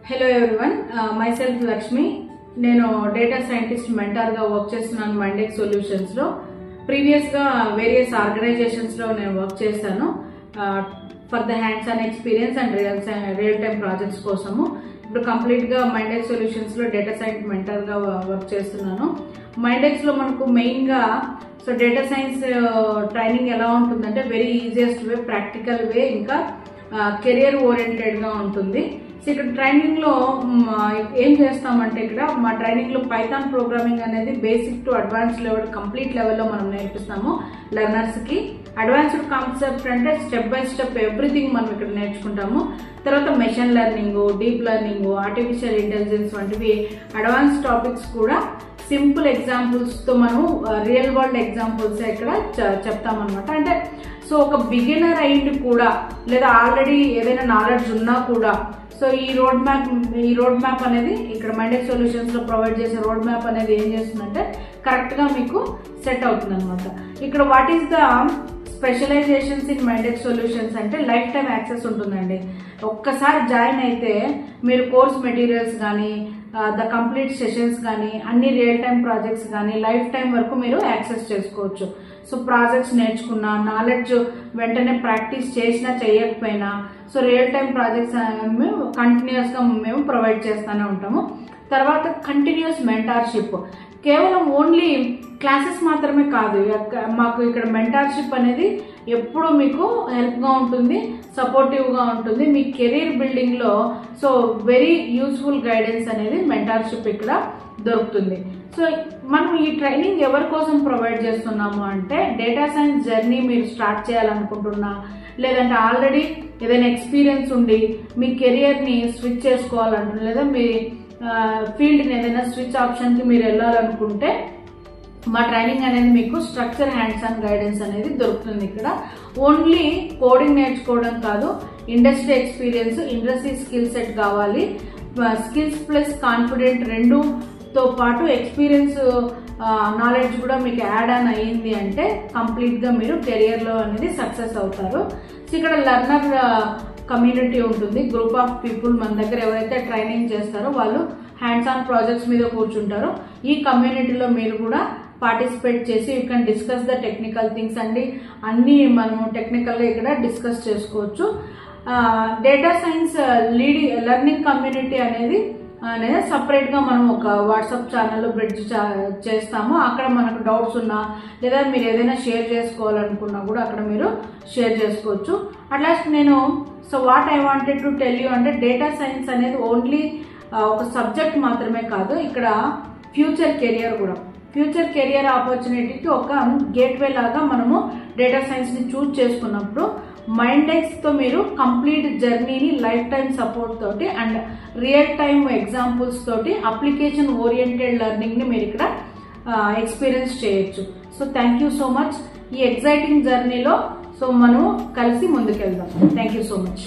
Hello everyone, myself Lakshmi. నేను data scientist mentor గా work చేస్తున్నాను మైండెక్స్ సొల్యూషన్స్ లో. ప్రీవియస్ గా వేరియస్ ఆర్గనైజేషన్స్ లో నేను వర్క్ చేశాను for the hands on experience and real time projects కోసము. ఇప్పుడు కంప్లీట్ గా మైండెక్స్ సొల్యూషన్స్ లో డేటా సైన్స్ మెంటర్ గా వర్క్ చేస్తున్నాను. మైండెక్స్ లో మనకు మెయిన్ గా డేటా సైన్స్ ట్రైనింగ్ ఎలా ఉంటుందంటే వెరీ ఈజియెస్ట్ వే, ప్రాక్టికల్ వే, ఇంకా కెరియర్ ఓరియంటెడ్ గా ఉంటుంది. సో ఇక్కడ ట్రైనింగ్ లో ఏం చేస్తామంటే ఇక్కడ మా ట్రైనింగ్ లో పైథాన్ ప్రోగ్రామింగ్ అనేది basic to advance level, complete లెవెల్లో మనం నేర్పిస్తాము లెర్నర్స్ కి. అడ్వాన్స్డ్ కాన్సెప్ట్ అంటే స్టెప్ బై స్టెప్ ఎవ్రీథింగ్ మనం ఇక్కడ నేర్చుకుంటాము. తర్వాత machine learning, deep learning, artificial intelligence వంటివి అడ్వాన్స్ టాపిక్స్ కూడా సింపుల్ ఎగ్జాంపుల్స్ తో మనం రియల్ వరల్డ్ ఎగ్జాంపుల్స్ ఇక్కడ చెప్తామన్నమాట. అంటే సో ఒక బిగినర్ అయింది కూడా, లేదా ఆల్రెడీ ఏదైనా నాలెడ్జ్ ఉన్నా కూడా, సో ఈ రోడ్ మ్యాప్ అనేది ఇక్కడ మైండెక్స్ సొల్యూషన్స్ లో ప్రొవైడ్ చేసే రోడ్ మ్యాప్ అనేది ఏం చేస్తుందంటే కరెక్ట్ గా మీకు సెట్ అవుతుంది అనమాట. ఇక్కడ what is the specializations in Mindex solutions అంటే లైఫ్ టైం యాక్సెస్ ఉంటుందండి. ఒక్కసారి జాయిన్ అయితే మీరు కోర్స్ మెటీరియల్స్ కానీ, ద కంప్లీట్ సెషన్స్ కానీ, అన్ని రియల్ టైం ప్రాజెక్ట్స్ కానీ లైఫ్ టైం వరకు మీరు యాక్సెస్ చేసుకోవచ్చు. సో ప్రాజెక్ట్స్ నేర్చుకున్నా, నాలెడ్జ్ వెంటనే ప్రాక్టీస్ చేసినా చేయకపోయినా, సో రియల్ టైం ప్రాజెక్ట్స్ మేము కంటిన్యూస్ గా మేము ప్రొవైడ్ చేస్తూనే ఉంటాము. తర్వాత కంటిన్యూస్ మెంటార్షిప్, కేవలం ఓన్లీ క్లాసెస్ మాత్రమే కాదు, మాకు ఇక్కడ మెంటార్షిప్ అనేది ఎప్పుడు మీకు హెల్ప్ గా ఉంటుంది, సపోర్టివ్ గా ఉంటుంది మీ కెరీర్ బిల్డింగ్ లో. సో వెరీ యూస్ఫుల్ గైడెన్స్ అనేది మెంటార్షిప్ ఇక్కడ దొరుకుతుంది. సో మనం ఈ ట్రైనింగ్ ఎవరి కోసం ప్రొవైడ్ చేస్తున్నాము అంటే డేటా సైన్స్ జర్నీ మీరు స్టార్ట్ చేయాలనుకుంటున్నా, లేదంటే ఆల్రెడీ ఏదైనా ఎక్స్పీరియన్స్ ఉండి మీ కెరియర్ ని స్విచ్ చేసుకోవాలంటున్నా, లేదా మీ ఫీల్డ్ ని ఏదైనా స్విచ్ ఆప్షన్ కి మీరు వెళ్ళాలనుకుంటే మా ట్రైనింగ్ అనేది మీకు స్ట్రక్చర్, హ్యాండ్స్ ఆన్ గైడెన్స్ అనేది దొరుకుతుంది. ఇక్కడ ఓన్లీ కోడింగ్ నేర్చుకోవడం కాదు, industry experience, industry skill set కావాలి. స్కిల్స్ ప్లస్ కాన్ఫిడెంట్ రెండుతో పాటు ఎక్స్పీరియన్స్, నాలెడ్జ్ కూడా మీకు యాడ్ ఆన్ అయ్యింది అంటే కంప్లీట్ గా మీరు కెరియర్ లో అనేది సక్సెస్ అవుతారు. సో ఇక్కడ లెర్నర్ కమ్యూనిటీ ఉంటుంది, గ్రూప్ ఆఫ్ పీపుల్ మన దగ్గర ఎవరైతే ట్రైనింగ్ చేస్తారో వాళ్ళు హ్యాండ్స్ ఆన్ ప్రాజెక్ట్స్ మీద కూర్చుంటారు. ఈ కమ్యూనిటీలో మీరు కూడా పార్టిసిపేట్ చేసి you can discuss the technical things అండి, అన్ని మనము టెక్నికల్ గా ఇక్కడ డిస్కస్ చేసుకోవచ్చు. డేటా సైన్స్ లెర్నింగ్ కమ్యూనిటీ అనేది సపరేట్ గా మనం ఒక వాట్సాప్ ఛానల్ బ్రిడ్జ్ చేస్తాము. అక్కడ మనకు డౌట్స్ ఉన్నా, లేదా మీరు ఏదైనా షేర్ చేసుకోవాలనుకున్నా కూడా అక్కడ మీరు షేర్ చేసుకోవచ్చు. అట్లాస్ట్ నేను what I wanted to tell you అంటే డేటా సైన్స్ అనేది ఓన్లీ ఒక సబ్జెక్ట్ మాత్రమే కాదు, ఇక్కడ ఫ్యూచర్ కెరియర్ కూడా, ఫ్యూచర్ కెరియర్ ఆపర్చునిటీకి ఒక గేట్వే లాగా మనము డేటా సైన్స్ ని చూజ్ చేసుకున్నప్పుడు మైండెక్స్ తో మీరు కంప్లీట్ జర్నీని లైఫ్ టైం సపోర్ట్ తోటి అండ్ రియల్ టైం ఎగ్జాంపుల్స్ తోటి అప్లికేషన్ ఓరియంటెడ్ లెర్నింగ్ ని మీరు ఇక్కడ ఎక్స్పీరియన్స్ చేయొచ్చు. So thank you so much. ఈ ఎగ్జైటింగ్ జర్నీలో సో మనం కలిసి ముందుకెళ్దాం. Thank you so much.